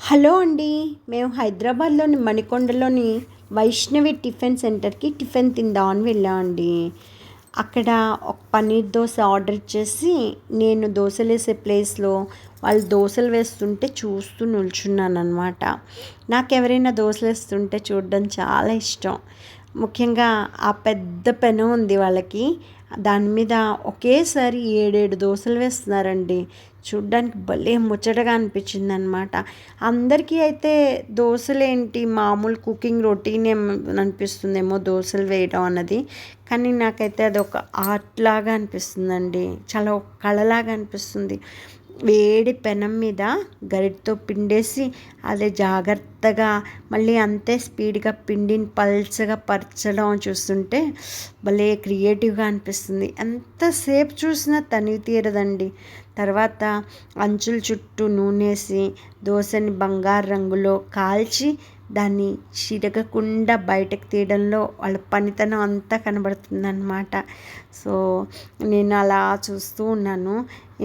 Hello అండి. మేము హైదరాబాద్లోని మణికొండలోని వైష్ణవి టిఫిన్ సెంటర్కి టిఫిన్ తిందామని వెళ్ళామండి. అక్కడ ఒక పన్నీర్ దోశ ఆర్డర్ ఇచ్చేసి నేను దోశలు వేసే ప్లేస్లో వాళ్ళు దోశలు వేస్తుంటే చూస్తూ నిల్చున్నాను అనమాట. నాకు ఎవరైనా దోశలు వేస్తుంటే చూడడం చాలా ఇష్టం. ముఖ్యంగా ఆ పెద్ద పెనం ఉంది వాళ్ళకి, దాని మీద ఒకేసారి 7 దోశలు వేస్తున్నారండి. చూడ్డానికి భలే ముచ్చటగా అనిపించింది అనమాట. అందరికీ అయితే దోశలేంటి మామూలు కుకింగ్ రొటీన్ అనిపిస్తుందేమో దోశలు వేయడం అన్నది, కానీ నాకైతే అది ఒక ఆర్ట్ లాగా అనిపిస్తుందండి. చాలా ఒక కళలాగా అనిపిస్తుంది. వేడి పెనం మీద గరిటతో పిండేసి అదే జాగ్రత్తగా మళ్ళీ అంతే స్పీడ్గా పిండిని పల్చగా పరచడం చూస్తుంటే భలే క్రియేటివ్గా అనిపిస్తుంది. ఎంతసేపు చూసినా తనివి తీరదండి. తర్వాత అంచుల చుట్టూ నూనెసి దోశని బంగారు రంగులో కాల్చి దాన్ని చిరగకుండా బయటకు తీయడంలో వాళ్ళ పనితనం అంతా కనబడుతుందన్నమాట. సో నేను అలా చూస్తూ ఉన్నాను.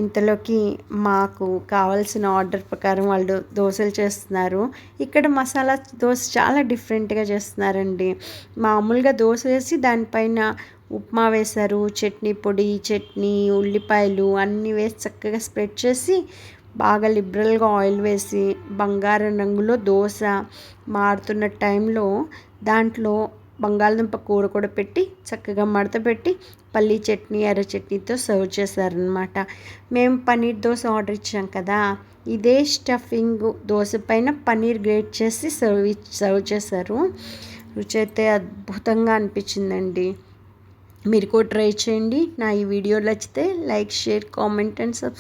ఇంతలోకి మాకు కావాల్సిన ఆర్డర్ ప్రకారం వాళ్ళు దోశలు చేస్తున్నారు. ఇక్కడ మసాలా దోశ చాలా డిఫరెంట్గా చేస్తున్నారండి. మామూలుగా దోశ వేసి దానిపైన ఉప్మా వేశారు, చట్నీ పొడి, చట్నీ, ఉల్లిపాయలు అన్నీ వేసి చక్కగా స్ప్రెడ్ చేసి బాగా లిబరల్గా ఆయిల్ వేసి బంగారం రంగులో దోశ మారుతున్న టైంలో దాంట్లో బంగాళదుంప కూర కూడా పెట్టి చక్కగా మడత పెట్టి పల్లీ చట్నీ, ఎర్ర చట్నీతో సర్వ్ చేశారనమాట. మేము పన్నీర్ దోశ ఆర్డర్ ఇచ్చాం కదా, ఇదే స్టఫింగ్ దోశ పైన పన్నీర్ గ్రేట్ చేసి సర్వ్ చేశారు. రుచి అయితే అద్భుతంగా అనిపించిందండి. మీరు కూడా ట్రై చేయండి. నా ఈ వీడియో నచ్చితే like, share, comment and subscribe.